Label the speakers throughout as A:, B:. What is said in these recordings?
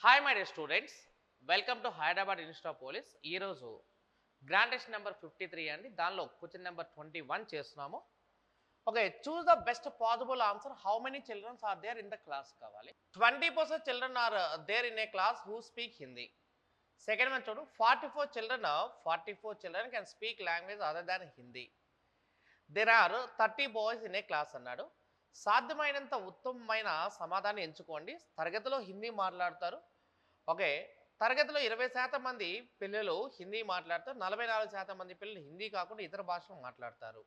A: Hi my dear students, welcome to Hyderabad institute of police. ఈరోజు grand test number 53 అండి. దానిలో question number 21 చేస్తున్నాము. Okay, choose the best possible answer. How many childrens are there in the class కావాలి. 20% children are there in a class who speak Hindi. Second one చూడు, 44 children can speak language other than Hindi. There are 30 boys in a class అన్నాడు. సాధ్యమైనంత ఉత్తమమైన సమాధానం ఎంచుకోండి. తరగతిలో హిందీ మాట్లాడతారు. Okay, తరగతిలో 20% మంది పిల్లలు హిందీ మాట్లాడతారు. 44% మంది పిల్లలు హిందీ కాకుండా ఇతర భాషలు మాట్లాడతారు.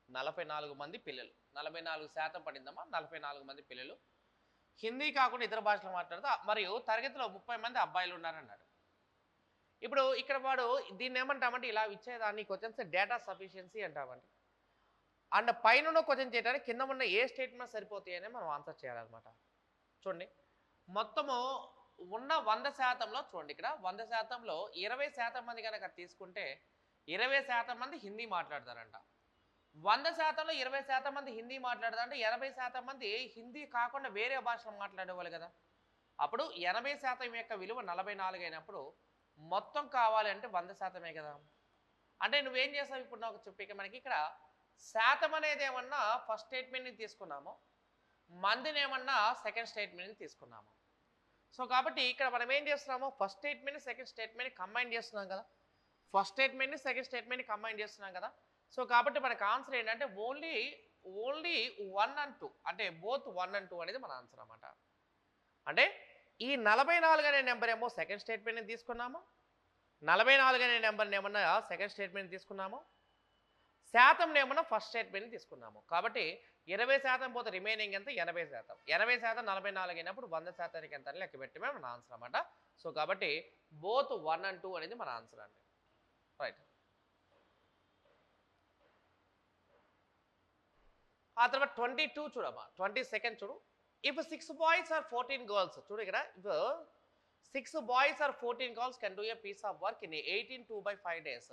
A: 44 మంది పిల్లలు, 44% పడిందమ్మా. 44 మంది పిల్లలు హిందీ కాకుండా ఇతర భాషలు మాట్లాడతారు. మరియు తరగతిలో 30 మంది అబ్బాయిలు ఉన్నారన్నాడు. ఇప్పుడు ఇక్కడ వాడు దీన్ని ఏమంటామంటే, ఇలా ఇచ్చేదాన్ని క్వశ్చన్స్ డేటా సఫిషియన్సీ అంటామండి. అండ్ పైన క్వశ్చన్ చేయడానికి కింద ఉన్న ఏ స్టేట్మెంట్ సరిపోతాయని మనం ఆన్సర్ చేయాలన్నమాట. చూడండి, మొత్తము ఉన్న 100%లో చూడండి, ఇక్కడ 100%లో 20% మంది కనుక తీసుకుంటే 20% మంది హిందీ మాట్లాడతారంట. 100%లో 20% మంది హిందీ మాట్లాడతారంటే 80% మంది హిందీ కాకుండా వేరే భాషలు మాట్లాడేవాళ్ళు కదా. అప్పుడు 80% యొక్క విలువ 44 అయినప్పుడు మొత్తం కావాలి అంటే 100%మే కదా. అంటే నువ్వేం చేస్తావు ఇప్పుడు నాకు చెప్పి, మనకి ఇక్కడ శాతం అనేది ఏమన్నా ఫస్ట్ స్టేట్మెంట్ని తీసుకున్నాము, మందిని ఏమన్నా సెకండ్ స్టేట్మెంట్ని తీసుకున్నాము. సో కాబట్టి ఇక్కడ మనం ఏం చేస్తున్నాము, first statement second statement combine చేస్తున్నాం కదా. ఫస్ట్ స్టేట్మెంట్ని సెకండ్ స్టేట్మెంట్ని కంబైన్ చేస్తున్నాం కదా. సో కాబట్టి మనకు ఆన్సర్ ఏంటంటే ఓన్లీ 1 and 2, అంటే బోత్ 1 and 2 అనేది మన ఆన్సర్ అన్నమాట. అంటే ఈ 44 అనే నెంబర్ ఏమో సెకండ్ స్టేట్మెంట్ని తీసుకున్నాము, 44 అనే నెంబర్ని ఏమన్నా సెకండ్ స్టేట్మెంట్ తీసుకున్నాము, శాతం ఏమన్నా ఫస్ట్ స్టేట్మెంట్ని తీసుకున్నాము. కాబట్టి 20% పోతే రిమైనింగ్ ఎంత, 80%. 80% 44 అయినప్పుడు 100%కి ఎంత అని లెక్క పెట్టమే మన ఆన్సర్ అన్నమాట. సో కాబట్టి బోత్ 1 and 2 అనేది మన ఆన్సర్ అండి. రైట్. ఆ తర్వాత 22 చూడమ్మా, 22nd చూడు. ఇఫ్ 6 బాయ్స్ ఆర్ 14 గర్ల్స్, చూడు ఇక్కడ, if 6 boys are 14 girls can do a piece of work in 18 2/5 days.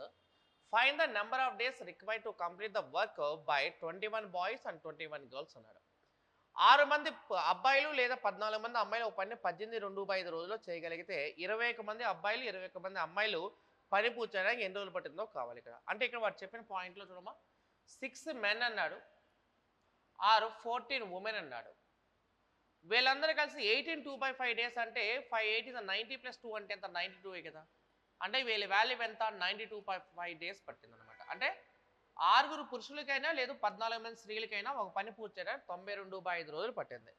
A: Find the number of days required to complete the work by 21 boys and 21 girls అన్నాడు. 6 మంది అబ్బాయిలు లేదా 14 మంది అమ్మాయిలు ఒక పని 18 2/5 రోజుల్లో చేయగలిగితే 21 మంది అబ్బాయిలు 21 మంది అమ్మాయిలు పని పూర్తి చేయడానికి ఎన్ని రోజులు పట్టిందో కావాలి ఇక్కడ. అంటే ఇక్కడ వాడు చెప్పిన పాయింట్లో చూడమ్మా, 6 men అన్నాడు, 14 women అన్నాడు. వీళ్ళందరూ కలిసి 18 2/5 days అంటే 5 8 90 + 2 అంటే ఎంత, 92 కదా. అంటే వీళ్ళ వాల్యూ ఎంత, 92.5 days పట్టిందనమాట. అంటే 6 పురుషులకైనా లేదు 14 మంది స్త్రీలకైనా ఒక పని పూర్తి చేయడానికి 92/5 రోజులు పట్టింది.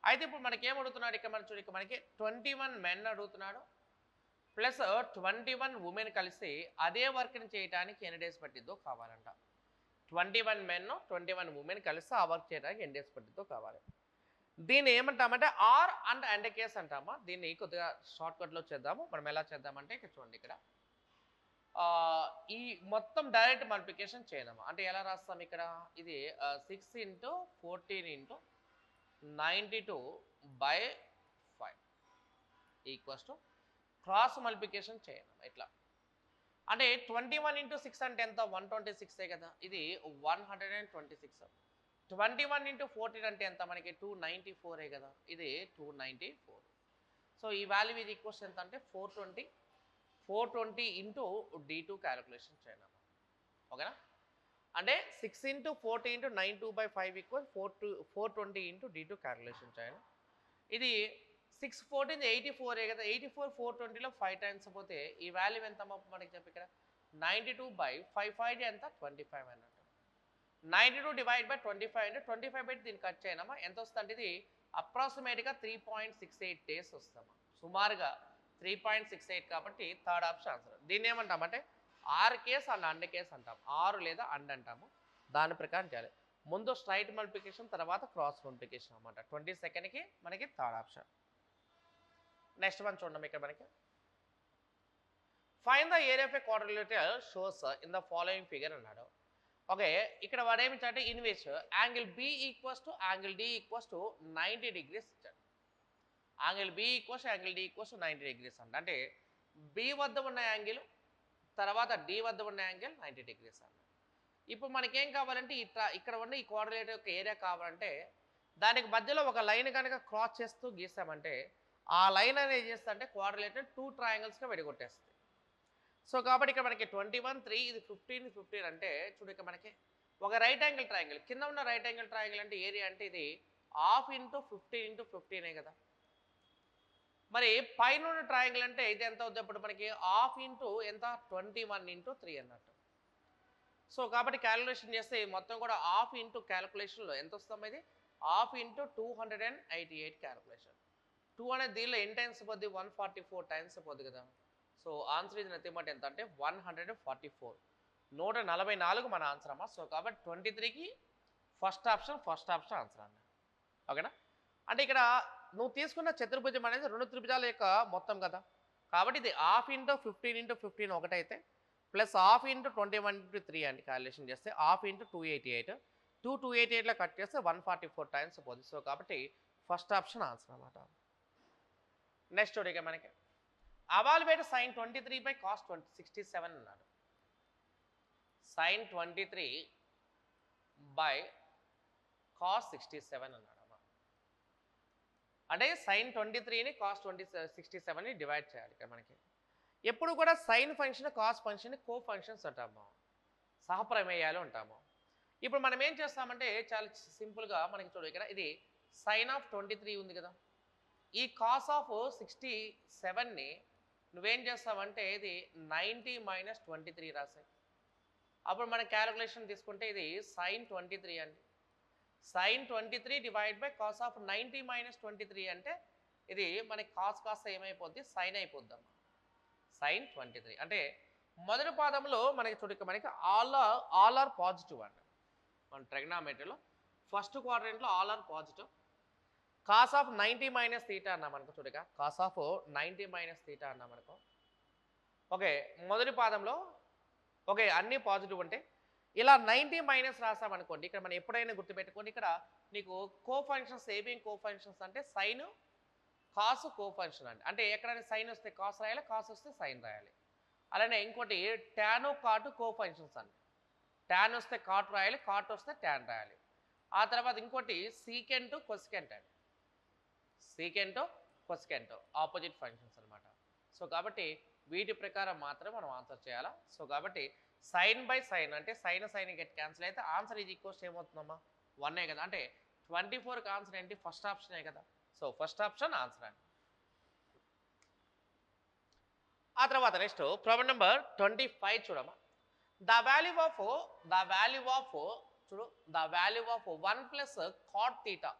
A: అయితే ఇప్పుడు మనకేం అడుగుతున్నాడు ఇక్కడ, మన చూడు, మనకి 21 men అడుగుతున్నాడు ప్లస్ 21 women కలిసి అదే వర్క్ని చేయడానికి ఎన్ని డేస్ పట్టిద్దో కావాలంట. 21 men 21 women కలిసి ఆ వర్క్ చేయడానికి ఎన్ని డేస్ పట్టిద్దో కావాలి. దీన్ని ఏమంటామంటే ఆర్ అండ్ అండ్ కేస్ అంటామా. దీన్ని కొద్దిగా షార్ట్ కట్లో చేద్దాము. మనం ఎలా చేద్దామంటే ఇక్కడ చూడండి, ఇక్కడ ఈ మొత్తం డైరెక్ట్ మల్టిప్లికేషన్ చేయడమా. అంటే ఎలా రాస్తాం ఇక్కడ, ఇది 6 × 14 × 92/5 ఈక్వల్స్ టు క్రాస్ మల్టిప్లికేషన్ చేయడం ఇట్లా. అంటే 21 × 6 అంటే ఎంత, 126 కదా. ఇది 126. 21 × 14 అంటే ఎంత, మనకి 294 కదా. ఇది 294. సో ఈ వాల్యూ ఇది ఈక్వల్స్ ఎంత అంటే 420 × D2 క్యాలిక్యులేషన్ చేయడం. ఓకేనా. అంటే 6 × 40 × 92/5 ఈక్వల్ 420 × D2 క్యాలిక్యులేషన్ చేయడం. ఇది 6 14 84 కదా. 84 420లో 5 times పోతే ఈ వాల్యూ ఎంత మనకి చెప్పి ఇక్కడ 92/5 5 ఎంత 25 అన్నట్టు. 92 డివైడ్ బై 25 అంటే 25 బై దీన్ని కట్ చేయనమా ఎంత వస్తుంది అంటే ఇది అప్రాక్సిమేట్గా 3.68 days వస్తామా. సుమారుగా 3.68 కాబట్టి థర్డ్ ఆప్షన్ ఆన్సర్. దీన్ని ఏమంటామంటే or case and and case అంటాం. ఆరు లేదా అండ్ అంటాము. దాని ప్రకారం చేయాలి. ముందు స్ట్రైట్ మల్టిప్లికేషన్, తర్వాత క్రాస్ మల్టిప్లికేషన్ అన్నమాట. 22కి మనకి థర్డ్ ఆప్షన్. నెక్స్ట్ వన్ చూడండి, ఇక్కడ మనకి find the area of a quadrilateral shows in the following figure అన్నాడు. ఓకే, ఇక్కడ వాడు ఏమి ఇచ్చాడంటే in which angle B equals to angle D equals to 90 degrees ఇచ్చాడు. Angle B equals angle D equals to 90 degrees అంట. అంటే B వద్ద ఉన్న యాంగిల్ తర్వాత డి వద్ద ఉన్న యాంగిల్ 90 degrees అన్న. ఇప్పుడు మనకేం కావాలంటే ఇక్కడ ఉన్న ఈ క్వాడ్రిలేటర్ యొక్క ఏరియా కావాలంటే దానికి మధ్యలో ఒక లైన్ కనుక క్రాస్ చేస్తూ గీసామంటే ఆ లైన్ అనేది ఏం చేస్తుంది అంటే క్వాడ్రిలేటరల్ 2 ట్రయాంగిల్స్గా విడగొట్టేస్తుంది. సో కాబట్టి ఇక్కడ మనకి 21 3 ఇది 15 15 అంటే చూడు ఇక్కడ మనకి ఒక రైట్ యాంగిల్ ట్రయాంగిల్ కింద ఉన్న రైట్ యాంగిల్ ట్రయాంగిల్ అంటే ఏరియా అంటే ఇది హాఫ్ ఇంటూ 15 ఇంటూ 15 కదా. మరి పైన ఉన్న ట్రయాంగిల్ అంటే ఇది ఎంత అవుతుంది అప్పుడు మనకి హాఫ్ ఇంటూ ఎంత 21 ఇంటూ 3 అన్నట్టు. సో కాబట్టి క్యాలిక్యులేషన్ చేస్తే మొత్తం కూడా హాఫ్ ఇంటూ క్యాలిక్యులేషన్లో ఎంత వస్తాం ఇది హాఫ్ ఇంటూ 288 క్యాలిక్యులేషన్. 2 అనేది దీనిలో ఎన్ని టైమ్స్ పోద్ది 144 టైమ్స్ పోద్ది కదా. సో ఆన్సర్ ఇది నథింగ్ బట్ ఎంత అంటే 144 144 మన ఆన్సర్ అమ్మా. సో కాబట్టి 23కి ఫస్ట్ ఆప్షన్ ఆన్సర్ అన్న. ఓకేనా. అంటే ఇక్కడ నువ్వు తీసుకున్న చతుర్భుజం అనేది 2 త్రిభుజాల యొక్క మొత్తం కదా. కాబట్టి ఇది హాఫ్ ఇంటూ 15 ఇంటూ 15 ఒకటైతే ప్లస్ హాఫ్ ఇంటూ 21 ఇంటూ 3 అండి క్యాలిక్యులేషన్ చేస్తే హాఫ్ ఇంటూ 288 288లో కట్ చేస్తే 144 టైమ్స్ పోతుంది. సో కాబట్టి ఫస్ట్ ఆప్షన్ ఆన్సర్ అన్నమాట. నెక్స్ట్ ఇక మనకి అవాల్యుయేట్ sin 23 బై cos 67 అన్నాడు. sin 23 బై cos 67 అన్నాడు అమ్మా. అంటే sin 23ని cos 67ని డివైడ్ చేయాలి ఇక్కడ మనకి. ఎప్పుడు కూడా సైన్ ఫంక్షన్ కాస్ ఫంక్షన్ కో ఫంక్షన్స్ అంటాము, సహప్రమేయాలు ఉంటాము. ఇప్పుడు మనం ఏం చేస్తామంటే చాలా సింపుల్గా మనకి చూడు ఇక్కడ ఇది సైన్ ఆఫ్ 23 ఉంది కదా, ఈ కాస్ ఆఫ్ 67ని నువ్వేం చేస్తావంటే ఇది 90 మైనస్ 23 రాసాయి. అప్పుడు మన క్యాలిక్యులేషన్ తీసుకుంటే ఇది సైన్ 23 అండి. Sine 23 divide by cos of 90 minus 23 అంటే ఇది మనకి కాస్ కాస్త ఏమైపోద్ది సైన్ అయిపోద్దమ్మా. సైన్ 23 అంటే మొదటి పాదంలో మనకి చూడక మనకి ఆల్ ఆర్ పాజిటివ్ అంట. మన ట్రిగ్నామెట్రీలో ఫస్ట్ క్వాడ్రంట్లో all are positive. Cos of 90 minus theta అన్నాం అనుకో, చూడక కాస్ ఆఫ్ 90 మైనస్ తీటా అన్నాం అనుకో. ఓకే, మొదటి పాదంలో ఓకే అన్నీ పాజిటివ్ ఉంటే ఇలా 90 మైనస్ రాసామనుకోండి, ఇక్కడ మనం ఎప్పుడైనా గుర్తుపెట్టుకోండి ఇక్కడ నీకు కో ఫంక్షన్స్ ఏబిఎం కో ఫంక్షన్స్ అంటే సైన్ కాసు కో ఫంక్షన్ అండి. అంటే ఎక్కడైనా సైన్ వస్తే కాస్ రాయాలి, కాస్ వస్తే సైన్ రాయాలి. అలానే ఇంకోటి టాను కాటు కో ఫంక్షన్స్ అండి. టాన్ వస్తే కాట్ రాయాలి, కాట్ వస్తే టాన్ రాయాలి. ఆ తర్వాత ఇంకోటి సీకెంట్ కొసికెంట్ అండి. సీకెంట్ కొసికెంట్ ఆపోజిట్ ఫంక్షన్స్ అనమాట. సో కాబట్టి వీటి ప్రకారం మాత్రమే మనం ఆన్సర్ చేయాలా. సో కాబట్టి సైన్ బై సైన్ అంటే సైన్ సైన్ గెట్ క్యాన్సిల్ అయితే ఆన్సర్ ఇది ఈక్వల్స్ ఏమవుతుందమ్మా 1 కదా. అంటే 24కి ఆన్సర్ ఏంటి ఫస్ట్ ఆప్షనే కదా. సో ఫస్ట్ ఆప్షన్ ఆన్సర్ అండి. ఆ తర్వాత నెక్స్ట్ ప్రాబ్లం నెంబర్ 25 చూడమ్మా. ద వాల్యూ ఆఫ్ చూడు the value of 1 plus cot theta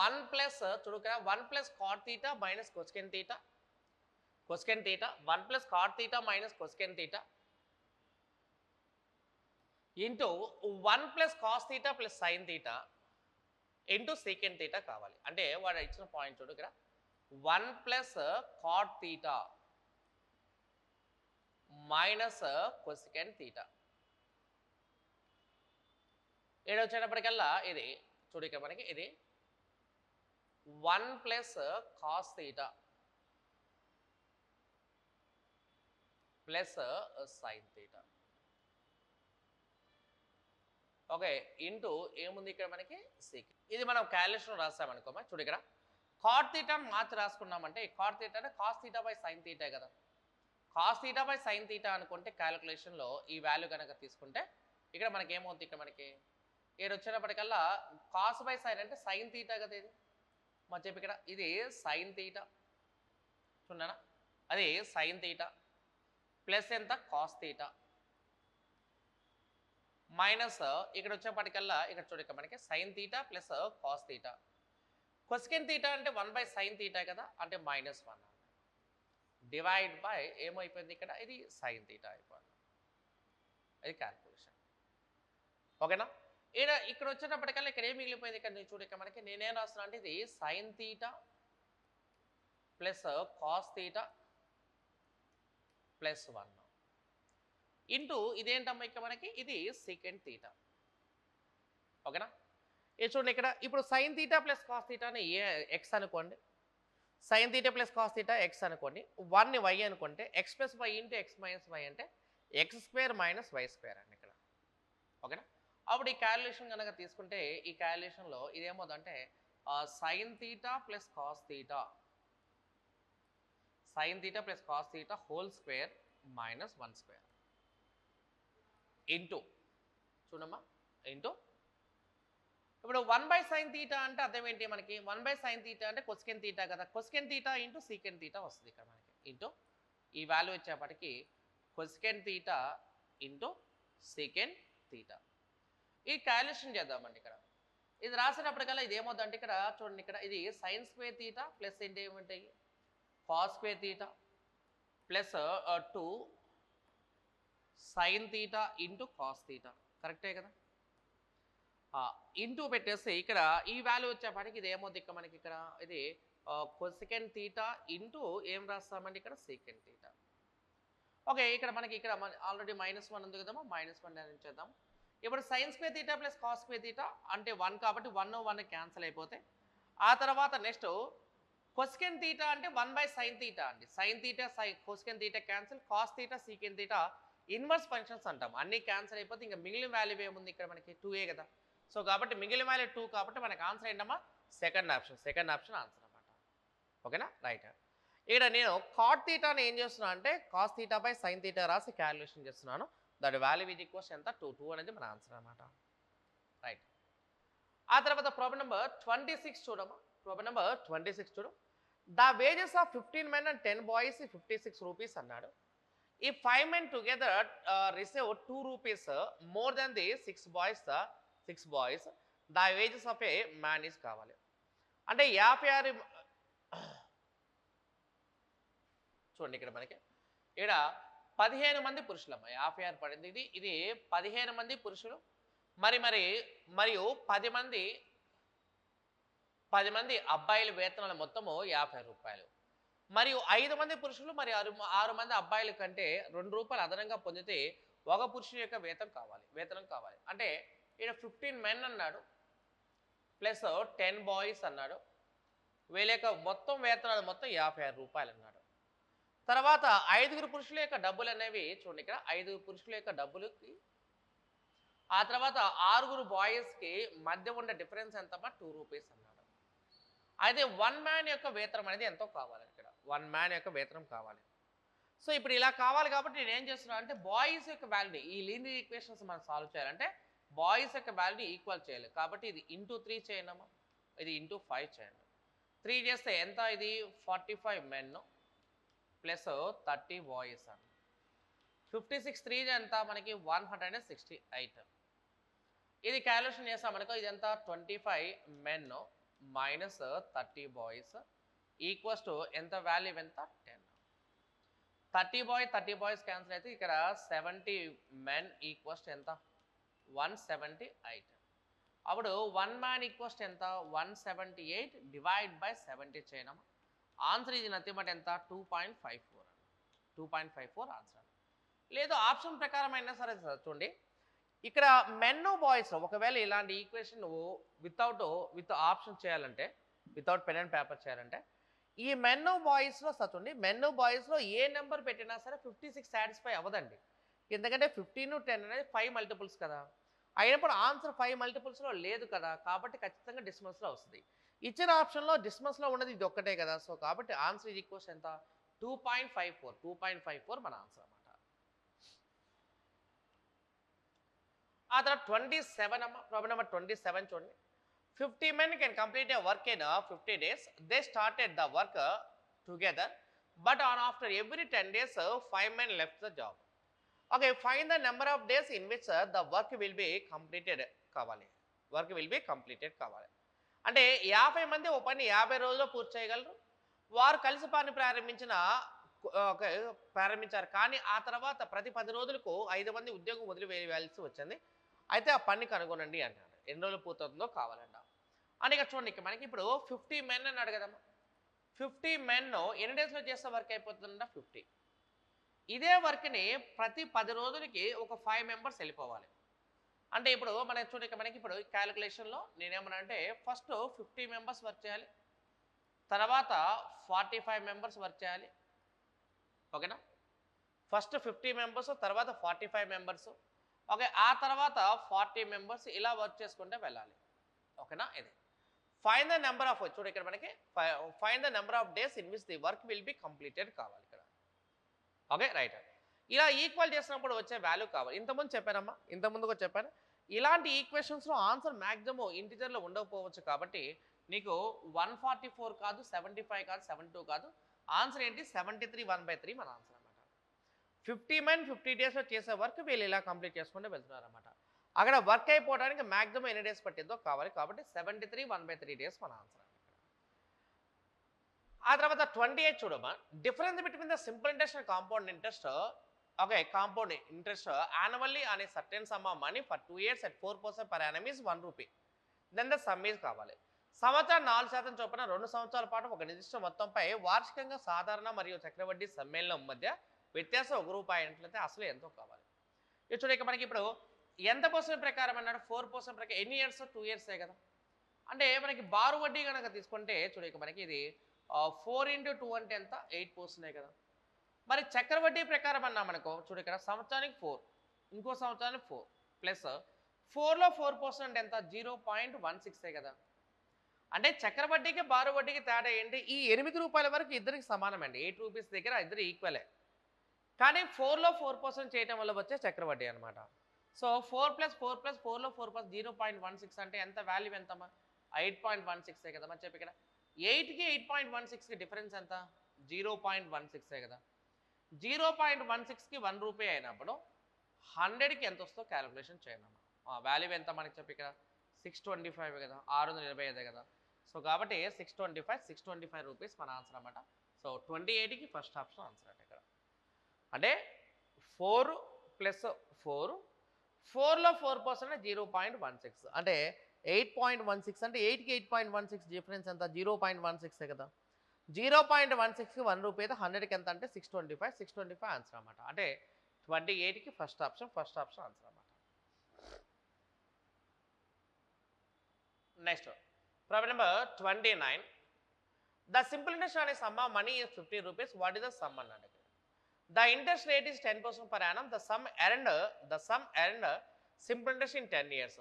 A: 1 plus చూడు 1 plus cot theta minus cosec theta 1 plus cot theta minus cosec theta into 1 plus cos theta plus sine theta into secant theta కావాలి. అంటే వాడు ఇచ్చిన point చూడు ఇక్కడ 1 plus cot theta minus cosec theta. ఇక్కడ వచ్చేటప్పటికల్లా ఇది చూడు ఇక్కడ మనకి ఇది 1 plus cos theta plus sine theta. Okay into ఏముంది ఇక్కడ మనకి సీకెంట్. ఇది మనం క్యాలిక్యులేషన్ రాసామనుకోమా. చూడు ఇక్కడ కాట్ తీటాను మార్చి రాసుకున్నామంటే కాట్ తీటా అంటే cos theta by sine theta కదా. Cos theta by sine theta అనుకుంటే క్యాలిక్యులేషన్లో ఈ వాల్యూ కనుక తీసుకుంటే ఇక్కడ మనకి ఏమవుతుంది ఇక్కడ మనకి ఇక్కడ వచ్చేటప్పటికల్లా కాస్ బై సైన్ అంటే సైన్ తీటా కదా. ఇది మా చెప్పి ఇక్కడ ఇది సైన్ తీటా చూడనా, అది సైన్ తీటా ప్లస్ ఎంత కాస్ తీటా మైనస్ ఇక్కడ వచ్చేప్పటికల్లా ఇక్కడ చూడక మనకి sine theta plus cos theta. Cosec theta అంటే 1 బై సైన్ తీటా కదా, అంటే -1 డివైడ్ బై ఏమైపోయింది ఇక్కడ ఇది సైన్ తీటా అయిపోయింది. అది క్యాల్కులేషన్. ఓకేనా. ఇక్కడ వచ్చేటప్పటికల్లా ఇక్కడ ఏం మిగిలిపోయింది ఇక్కడ నేను చూడక మనకి నేనేం రాస్తున్నా అంటే ఇది sine theta plus cos theta plus 1 into ఇదేంటమ్మా ఇక్కడ మనకి ఇది సీకెంట్ తీటా. ఓకేనా. ఇది చూడండి ఇక్కడ ఇప్పుడు సైన్ తీటా ప్లస్ కాస్ తీటాని ఎక్స్ అనుకోండి, sine theta plus cos theta x అనుకోండి, 1ని వై అనుకుంటే x plus y into x minus y అంటే x square minus y square అండి ఇక్కడ. ఓకేనా. అప్పుడు ఈ క్యాలిక్యులేషన్ కనుక తీసుకుంటే ఈ క్యాలిక్యులేషన్లో ఇదేమవుతుందంటే sine theta plus cos theta sin theta plus cos theta whole square minus 1 square into చూడమ్మా ఇంటూ ఇప్పుడు 1/sin theta అంటే అర్థం ఏంటి మనకి 1/sin theta అంటే cosecant theta కదా cosecant theta into secant theta వస్తుంది ఇక్కడ మనకి ఇంటూ ఈ వాల్యూ వచ్చేపటికి cosecant theta into secant theta ఈ క్యాలిక్యులేషన్ చేద్దామండి ఇక్కడ ఇది రాసేటప్పటికల్లా ఇది ఏమవుతుందంటే ఇక్కడ చూడండి ఇక్కడ ఇది sin square theta ప్లస్ ఏంటి ఏమంటాయి cos square theta plus 2 sin theta into cos theta కరెక్టే కదా ఇంటూ పెట్టేస్తే ఇక్కడ ఈ వాల్యూ వచ్చేపాటికి ఇది ఏమవుతుంది ఇక్కడ మనకి ఇక్కడ ఇది cosecant theta ఇంటూ ఏం రాస్తామండి ఇక్కడ secant theta ఓకే ఇక్కడ మనకి ఇక్కడ ఆల్రెడీ -1 ఉంది కదమ్మా -1 అని చేద్దాం ఇప్పుడు sin square theta plus cos square theta అంటే 1 కాబట్టి 1 క్యాన్సిల్ అయిపోతే ఆ తర్వాత నెక్స్ట్ cosecant theta అంటే 1/sin theta అండి sin theta cosecant theta cancel cos theta secant theta inverse functions అంటాం అన్ని క్యాన్సిల్ అయిపోతే ఇంకా మిగిలిన వాల్యూ ఏముంది ఇక్కడ మనకి 2a కదా సో కాబట్టి మిగిలిన వాల్యూ 2 కాబట్టి మనకి ఆన్సర్ ఏంటమ్మా సెకండ్ ఆప్షన్ ఆన్సర్ అన్నమాట ఓకేనా రైట్ ఇక్కడ నేను cot theta ని ఏం చేస్తున్నా అంటే cos theta by sin theta రాసి క్యాలిక్యులేషన్ చేస్తున్నాను దాని వాల్యూ ఈజ్ ఈక్వల్స్ ఎంత 2 అనేది మన ఆన్సర్ అన్నమాట రైట్ ఆ తర్వాత ప్రాబ్లం నెంబర్ 26 చూడమ్మా ప్రాబ్లం నెంబర్ 26 చూడు the wages of 15 men and 10 boys 56 rupees అన్నాడు if 5 men together receive 2 rupees more than the 6 boys the wages of a man is కావాలి అంటే 56 చూడండి ఇక్కడ మనకి ఇక్కడ 15 మంది పురుషులమ్మ 56 పడింది ఇది 15 మంది పురుషులు మరియు 10 మంది అబ్బాయిల వేతనాలు మొత్తము 50 రూపాయలు మరియు 5 మంది పురుషులు మరి 6 మంది అబ్బాయిల కంటే 2 రూపాయలు అదనంగా పొందితే ఒక పురుషుని యొక్క వేతనం కావాలి అంటే ఇక్కడ 15 men అన్నాడు ప్లస్ 10 boys అన్నాడు వీళ్ళ యొక్క మొత్తం వేతనాలు మొత్తం 56 రూపాయలు అన్నాడు తర్వాత 5 పురుషుల యొక్క డబ్బులు అనేవి చూడండి ఇక్కడ 5 పురుషుల యొక్క డబ్బులకి ఆ తర్వాత 6 బాయ్స్కి మధ్య ఉన్న డిఫరెన్స్ ఎంతమ్మా 2 రూపీస్ అన్నాడు అయితే 1 man యొక్క వేతనం అనేది ఎంతో కావాలి ఇక్కడ 1 man యొక్క వేతనం కావాలి సో ఇప్పుడు ఇలా కావాలి కాబట్టి నేను ఏం చేస్తున్నా అంటే బాయ్స్ యొక్క వాల్యూని ఈ లీనియర్ ఈక్వేషన్స్ మనం సాల్వ్ చేయాలంటే బాయ్స్ యొక్క వాల్యూని ఈక్వల్ చేయాలి కాబట్టి ఇది ఇంటూ 3 చేయండి అమ్మా ఇది ఇంటూ 5 చేయండి 3 చేస్తే ఎంత ఇది 45 men ప్లస్ 30 బాయ్స్ అన్న 56 3 ఎంత మనకి 168 ఇది క్యాలిక్యులేషన్ చేస్తామనుకో ఇది ఎంత 25 men minus 30 boys equals to ఎంత వాల్యూ ఎంత 10 30 boys క్యాన్సిల్ అయితే ఇక్కడ 70 men ఈక్వల్స్ టు ఎంత 178 అప్పుడు 1 man ఈక్వల్స్ టు ఎంత 178 డివైడ్ బై 70 చేయడం ఆన్సర్ ఇది నథింగ్ బట్ ఎంత 2.54 ఆన్సర్ లేదు ఆప్షన్ ప్రకారం అయినా సరే చూడండి ఇక్కడ మెన్ బాయ్స్ ఒకవేళ ఇలాంటి ఈక్వేషన్ నువ్వు విత్ ఆప్షన్ చేయాలంటే వితౌట్ పెన్ అండ్ పేపర్ చేయాలంటే ఈ మెన్ బాయ్స్లో చూడండి మెన్ బాయ్స్లో ఏ నెంబర్ పెట్టినా సరే 56 సాటిస్ఫై అవ్వదండి ఎందుకంటే 15 10 అనేది 5 మల్టిపుల్స్ కదా అయినప్పుడు ఆన్సర్ 5 మల్టిపుల్స్లో లేదు కదా కాబట్టి ఖచ్చితంగా డిస్మస్లో వస్తుంది ఇచ్చిన ఆప్షన్లో డిస్మస్లో ఉన్నది ఇది ఒక్కటే కదా సో కాబట్టి ఆన్సర్ ఇది ఈక్వల్స్ ఎంత 2.54 మన ఆన్సర్ అన్నమాట ఆ తర్వాత 27 అమ్మ ప్రాబ్లం నెంబర్ 27 చూడండి 50 men can complete a work in 50 days they started the work together but on after every 10 days 5 men left the job okay find the number of days in which the work will be completed కావాలి అంటే 50 మంది ఓ పని 50 రోజుల్లో పూర్తి చేయగలరు వారు కలిసి పని ప్రారంభించారు కానీ ఆ తర్వాత ప్రతి 10 రోజులకు 5 మంది ఉద్యోగం వదిలివేయాల్సి వచ్చింది అయితే ఆ పని కనుగొనండి అన్నాడు ఎన్ని రోజులు పూర్తవుతుందో కావాలంట అని ఇక్కడ చూడండి మనకి ఇప్పుడు 50 men అన్నాడు కదమ్మా 50 men ఎన్ని డేస్లో చేస్తే వర్క్ అయిపోతుందంట 50 ఇదే వర్క్ని ప్రతి 10 రోజులకి ఒక 5 members వెళ్ళిపోవాలి అంటే ఇప్పుడు మనకి చూడండి మనకి ఇప్పుడు క్యాలిక్యులేషన్లో నేనేమన్నా అంటే ఫస్ట్ 50 members వర్క్ చేయాలి తర్వాత 45 members వర్క్ చేయాలి ఓకేనా ఫస్ట్ 50 members తర్వాత 45 members ఓకే ఆ తర్వాత 40 members ఇలా వర్క్ చేసుకుంటే వెళ్ళాలి ఓకేనా ఇది ఫైండ్ ద నెంబర్ ఆఫ్ చూడు ఇక్కడ మనకి find the number of days in which the work will be completed కావాలి ఇక్కడ. Okay right. ఇలా ఈక్వల్ చేసినప్పుడు వచ్చే వాల్యూ కావాలి. ఇంతకుముందు చెప్పానమ్మా, ఇంతకుముందు కూడా చెప్పాను, ఇలాంటి ఈక్వేషన్స్లో ఆన్సర్ మ్యాక్సిమం ఇంటిజర్లో ఉండకపోవచ్చు కాబట్టి నీకు 144 కాదు, 75 కాదు, 72 కాదు, ఆన్సర్ ఏంటి 73 1/3 మన ఆన్సర్ అనమాట. 50 డేస్లో చేసే వర్క్ వీళ్ళు ఇలా కంప్లీట్ చేసుకుంటూ వెళ్తున్నారు అనమాట. అక్కడ వర్క్ అయిపోవడానికి మ్యాక్సిమం ఎన్ని డేస్ పట్టిందో కావాలి కాబట్టి 73 1/3 డేస్ మన ఆన్సర్. ఆ తర్వాత 28 చూడమ్మా, difference between the simple interest and compound interest. Okay, compound interest annually on a certain sum of money for 2 years at 4% per annum is 1 rupee. Then the sum is కావాలి. సంవత్సరం 4% చొప్పున 2 సంవత్సరాల పాటు ఒక నిర్దిష్ట మొత్తంపై వార్షికంగా సాధారణ మరియు చక్రవడ్డీ సమ్మేళనం మధ్య వ్యత్యాసం 1 రూపాయి అయినట్లయితే అసలు ఎంతో కావాలి. ఇది చూడ మనకి ఇప్పుడు ఎంత పర్సెంట్ ప్రకారం అన్నాడు, 4% ప్రకారం. ఎన్ని ఇయర్స్? 2 years కదా. అంటే మనకి బారు వడ్డీ కనుక తీసుకుంటే చూడ మనకి ఇది 4 into 2 అంటే ఎంత? 8% కదా. మరి చక్రవడ్డీ ప్రకారం అన్నా మనకు చూడ ఇక్కడ సంవత్సరానికి 4, ఇంకో సంవత్సరానికి 4 ప్లస్ 4లో 4% ఎంత? 0.16 కదా. అంటే చక్రవడ్డీకి బారు వడ్డీకి తేడా ఏంటి? ఈ 8 రూపాయల వరకు ఇద్దరికి సమానమండి. 8 రూపీస్ దగ్గర ఇద్దరు ఈక్వలే. కానీ 4లో 4% చేయటం వల్ల వచ్చే చక్రవడ్డీ అనమాట. సో 4 + 4 + 4లో 4 + 0.16 అంటే ఎంత? వాల్యూ ఎంతమ్మా? 8.16 కదా. మరి చెప్పి ఇక్కడ 8కి 8.16కి డిఫరెన్స్ ఎంత? 0.16 కదా. 0.16కి 1 రూపాయి అయినప్పుడు 100కి ఎంత వస్తుందో క్యాలిక్యులేషన్ చేయండి అమ్మా. వాల్యూ ఎంత మనకి చెప్పి ఇక్కడ 625 కదా, 625 కదా. సో కాబట్టి 625 రూపీస్ మన ఆన్సర్ అన్నమాట. సో 28కి ఫస్ట్ ఆప్షన్ ఆన్సర్ అంటే ఇక్కడ. అంటే 4 + 4, 4లో 4% 0.16 అంటే 8.16 అంటే 8కి 8.16 డిఫరెన్స్ ఎంత? 0.16 కదా. 0.16కి 1 రూపాయి అయితే 100కి ఎంత అంటే 625 ఆన్సర్ అన్నమాట. అంటే 28కి ఫస్ట్ ఆప్షన్ ఆన్సర్ అన్నమాట. Next problem number 29. The simple interest on a sum of money is 50 rupees. What is the sum అన్నాడు. The interest rate is 10% per annum. The sum earned simple interest in 10 years.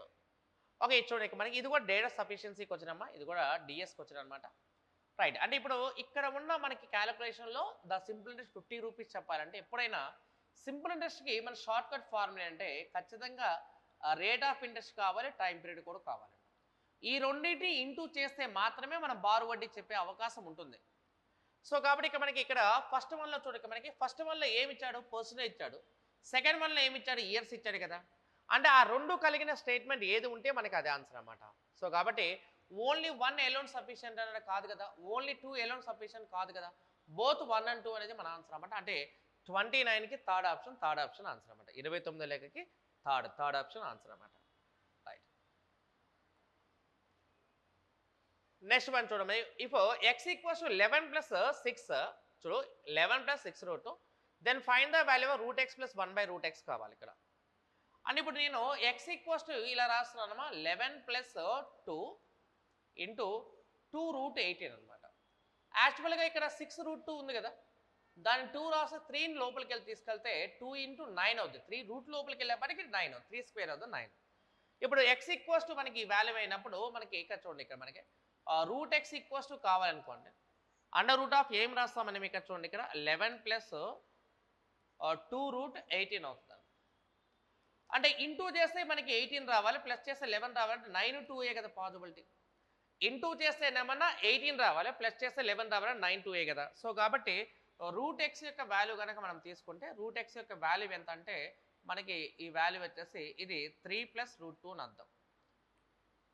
A: Okay, చూడండి మనకి ఇది కూడా data సఫిషియన్సీకి వచ్చినమ్మా, ఇది కూడా డిఎస్కి వచ్చిన అనమాట. Right. అంటే ఇప్పుడు ఇక్కడ ఉన్న మనకి క్యాలిక్యులేషన్లో ద సింపుల్ ఇంట్రెస్ట్ 50 రూపీస్ చెప్పాలంటే ఎప్పుడైనా సింపుల్ ఇంట్రెస్ట్కి మన షార్ట్ కట్ ఫార్ములా అంటే ఖచ్చితంగా రేట్ ఆఫ్ ఇంట్రెస్ట్ కావాలి, టైం పీరియడ్ కూడా కావాలి. ఈ రెండింటిని ఇంటూ చేస్తే మాత్రమే మనం బారు వడ్డీ చెప్పే అవకాశం ఉంటుంది. సో కాబట్టి మనకి ఇక్కడ ఫస్ట్ వన్లో చూడక మనకి ఫస్ట్ వన్లో ఏమి ఇచ్చాడు? పర్సెంటేజ్ ఇచ్చాడు. సెకండ్ వన్లో ఏమి ఇచ్చాడు? ఇయర్స్ ఇచ్చాడు కదా. అంటే ఆ రెండు కలిగిన స్టేట్మెంట్ ఏది ఉంటే మనకి అదే ఆన్సర్ అన్నమాట. సో కాబట్టి ఓన్లీ 1 alone సఫిషియంట్ అనేది కాదు కదా, ఓన్లీ 2 alone సఫిషియంట్ కాదు కదా, బోత్ 1 and 2 అనేది మన ఆన్సర్ అన్నమాట. అంటే 29కి థర్డ్ ఆప్షన్ ఆన్సర్ అన్నమాట. 29 లెక్కకి థర్డ్ ఆప్షన్ ఆన్సర్ అన్నమాట. రైట్. నెక్స్ట్ వన్ చూడమని, ఇఫ్ x = 11 + 6 చూడు 11 + 6 root, then find the value of √x + 1/√x కావాలి ఇక్కడ. అని ఇప్పుడు నేను x = ఇలా రాస్తున్నానమ్మా 11 + 2 ఇంటూ 2√18 అనమాట. యాక్చువల్గా ఇక్కడ 6√2 ఉంది కదా, దాని 2 రాస్తే 3ని లోపలికి వెళ్ళి తీసుకెళ్తే 2 × 9 అవుతుంది. 3 రూట్ లోపలికి వెళ్ళేప్పటికి 9 అవుతుంది, 3² అవుతుంది 9. ఇప్పుడు x = మనకి వాల్యూ అయినప్పుడు మనకి ఇక్కడ చూడండి, ఇక్కడ మనకి √x = కావాలనుకోండి, √ ఏం రాస్తాం మనం ఇక్కడ చూడండి, ఇక్కడ 11 + 2√18 అవుతుంది. అంటే ఇంటూ చేస్తే మనకి 18 రావాలి, ప్లస్ చేస్తే 11 రావాలంటే 9 2 కదా పాసిబిలిటీ. ఇంటూ చేస్తే ఏమన్నా 18 రావాలి, ప్లస్ చేస్తే 11 రావాలంటే 9 2 కదా. సో కాబట్టి √x యొక్క వాల్యూ కనుక మనం తీసుకుంటే √x యొక్క వాల్యూ ఎంత అంటే మనకి ఈ వాల్యూ వచ్చేసి ఇది 3 + √2 అని అర్థం.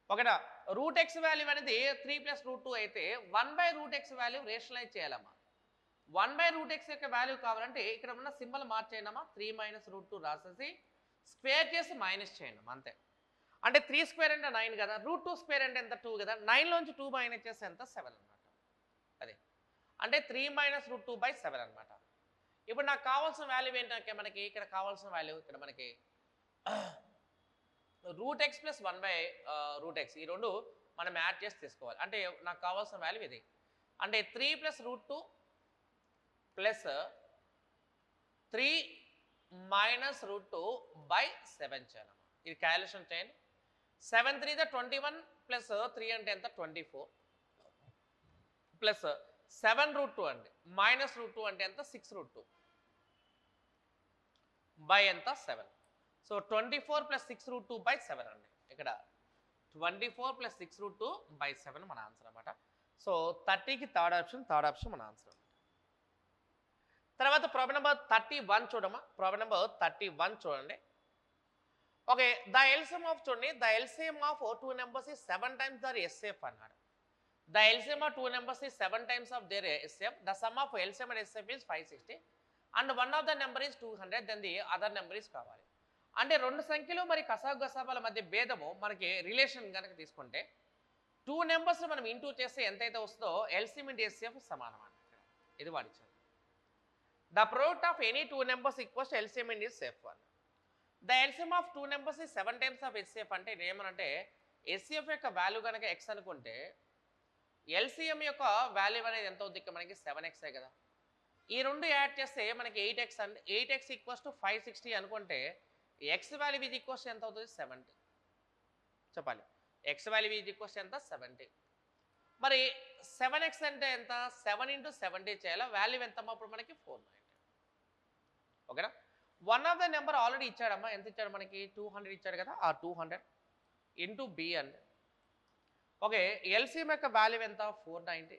A: ఒకట √x వాల్యూ అనేది 3 + √2 అయితే 1/√x వాల్యూ రేషనలైజ్ చేయాలమ్మా. 1/√x యొక్క వాల్యూ కావాలంటే ఇక్కడ ఉన్న సింబల్ మార్చేయనమ్మా, 3 - √2 రాసేసి స్క్వేర్ చేసి మైనస్ చేయండి అంతే. అంటే 3² అంటే 9 కదా, √2² అంటే ఎంత? 2 కదా. 9లోంచి 2 మైనస్ చేస్తే ఎంత? 7 అనమాట. అదే అంటే 3 - √2/7 అనమాట. ఇప్పుడు నాకు కావాల్సిన వాల్యూ ఏంటంటే మనకి ఇక్కడ కావాల్సిన వాల్యూ ఇక్కడ మనకి √x + 1/√x ఈ రెండు మనం యాడ్ చేసి తీసుకోవాలి. అంటే నాకు కావాల్సిన వాల్యూ ఇది. అంటే 3 + √2 ప్లస్ 3 - √2/7 చేయాలమ్మా. ఇది క్యాలిక్యులేషన్ చేయండి. 7 3 21 ప్లస్ 3 అంటే ఎంత 24 ప్లస్ 7√2 అండి మైనస్ √2 అంటే ఎంత 6√2 బై ఎంత 7. సో 24 ప్లస్ 6√2 బై 7 అండి. ఇక్కడ 24 ప్లస్ 6√2 బై 7 మన ఆన్సర్ అనమాట. సో 30కి థర్డ్ ఆప్షన్ మన ఆన్సర్. తర్వాత ప్రాబ్లం నెంబర్ 31 చూడమ్మా. ప్రాబ్లం నెంబర్ 31 చూడండి. ఓకే, ద ఎల్సిఎం ఆఫ్ చూడండి, the LCM of 2 numbers is 7 times their SF అన్నాడు. The LCM of 2 numbers is 7 times of their SF. The sum of LCM and SF is 560 and one of the number is 200, then the other number is కావాలి. అంటే రెండు సంఖ్యలు మరి గసాబాల మధ్య భేదము మనకి relation కనుక తీసుకుంటే 2 నెంబర్స్ మనం ఇంటూ చేస్తే ఎంతైతే వస్తుందో ఎల్సిఎం ఇంటూ ఎస్ఎఫ్ సమానం అండి. ఇది వాడిచ్చారు. The product of any 2 numbers equals to LCM in is F1. The LCM of 2 numbers is 7 times of SCF అంటే ఏమనంటే SCF యొక్క వాల్యూ కనుక x అనుకుంటే LCM యొక్క వాల్యూ అనేది ఎంత అవుతుంది మనకి 7x కదా. ఈ రెండు యాడ్ చేస్తే మనకి 8x అండి. 8x ఈక్వల్స్ టు 560 అనుకుంటే x వాల్యూ ఈజ్ ఈక్వల్స్ ఎంత అవుతుంది 70. చెప్పాలి x వాల్యూ ఈజ్ ఈక్వల్స్ ఎంత 70. మరి 7x అంటే ఎంత 7 into 70 చేయాలి. వాల్యూ ఎంత అప్పుడు మనకి 490. ఓకేనా. One of the number already ఇచ్చాడమ్మా. ఎంత ఇచ్చాడు మనకి 200 ఇచ్చాడు కదా. ఆ 200 ఇంటూ బి అండి. ఓకే, ఎల్సిఎం యొక్క వాల్యూ ఎంత 490,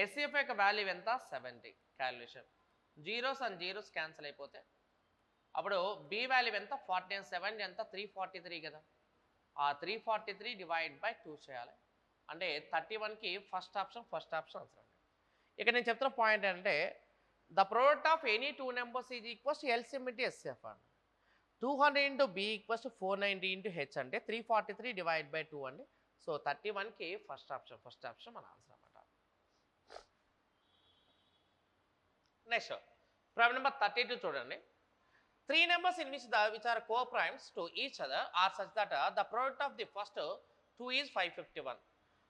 A: ఎస్సిఎఫ్ యొక్క వాల్యూ ఎంత 70. Calculation zeros and zeros cancel అయిపోతే అప్పుడు బి వాల్యూ ఎంత 47 ఎంత 343 కదా. ఆ 343 డివైడ్ బై 2 చేయాలి. అంటే 31కి ఫస్ట్ ఆప్షన్ ఆన్సర్ అండి. ఇక నేను చెప్తున్న పాయింట్ ఏంటంటే the product of any 2 numbers is equals to LCM into SF అండి. 200 into B equals to 490 into H అంటే 343 డివైడ్ బై 2 అండి. సో 31కి ఫస్ట్ ఆప్షన్ మన ఆన్సర్ అనమాట. నెక్స్ట్ ప్రాబ్లం నెంబర్ 32 చూడండి. 3 numbers in which are co-primes to each other are such that the product of the first 2 is 551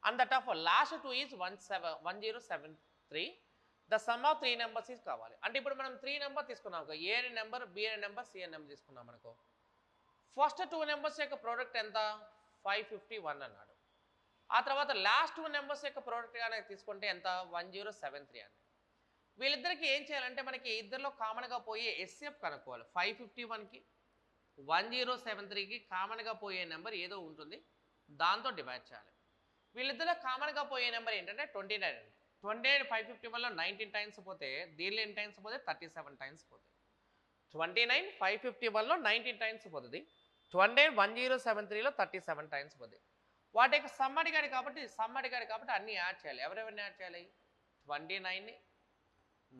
A: and that of last 2 is 1073. The sum of 3 numbers is కావాలి. అంటే ఇప్పుడు మనం 3 number తీసుకున్నాం. ఏ అనే number, B అనే number, C అనే number తీసుకున్నాం మనకు. ఫస్ట్ 2 నెంబర్స్ యొక్క ప్రోడక్ట్ ఎంత 551 అన్నాడు. ఆ తర్వాత లాస్ట్ 2 నెంబర్స్ యొక్క ప్రోడక్ట్ కనుక తీసుకుంటే ఎంత 1073 అండి. వీళ్ళిద్దరికి ఏం చేయాలంటే మనకి ఇద్దరిలో కామన్గా పోయే ఎస్ఎఫ్ కనుక్కోవాలి. 551కి 1073కి కామన్గా పోయే నెంబర్ ఏదో ఉంటుంది, దాంతో డివైడ్ చేయాలి. వీళ్ళిద్దరిలో కామన్గా పోయే నెంబర్ ఏంటంటే 29 అండి. 29 551లో 19 టైమ్స్ పోతే దీనిలో ఎన్ని టైమ్స్ పోతే 37 టైమ్స్ పోతాయి. 29 551లో 19 టైమ్స్ పోతుంది. 29 1073లో 37 టైమ్స్ పోతాయి. వాటి యొక్క సమ్ అడిగాడు కాబట్టి అన్నీ యాడ్ చేయాలి. ఎవరెవరిని యాడ్ చేయాలి 29ని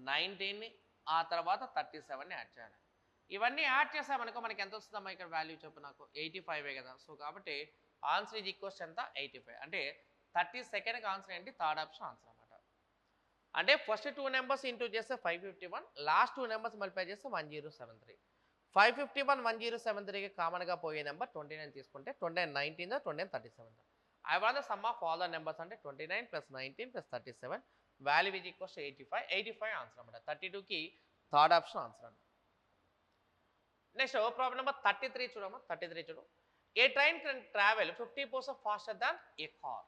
A: 19ని ఆ తర్వాత 37ని యాడ్ చేయాలి. ఇవన్నీ యాడ్ చేసామనుకో మనకి ఎంత వస్తుందమ్మా ఇక్కడ వాల్యూ చెప్పు నాకు 85 కదా. సో కాబట్టి ఆన్సర్ ఈజ్ ఈక్వల్స్ ఎంత 85. అంటే 32కి ఆన్సర్ ఏంటి థర్డ్ ఆప్షన్ ఆన్సర్ అనమాట. అంటే ఫస్ట్ 2 నెంబర్స్ ఇంటూ చేస్తే 551, లాస్ట్ 2 నెంబర్స్ మల్టిప్లై చేస్తే 1073. 551 1073కి కామన్గా పోయే నెంబర్ 29 తీసుకుంటే 29 19 29 37. I want the sum of all the numbers అంటే 29 + 19 + 37 వాల్యూ ఈజ్ ఈక్వల్స్ 85 ఆన్సర్ అనమాట. 32కి థర్డ్ ఆప్షన్ ఆన్సర్ అన్నమాట. నెక్స్ట్ ప్రాబ్లం నెంబర్ 33 చూడమ్మా. 33 చూడు. A train can travel 50% faster than a car.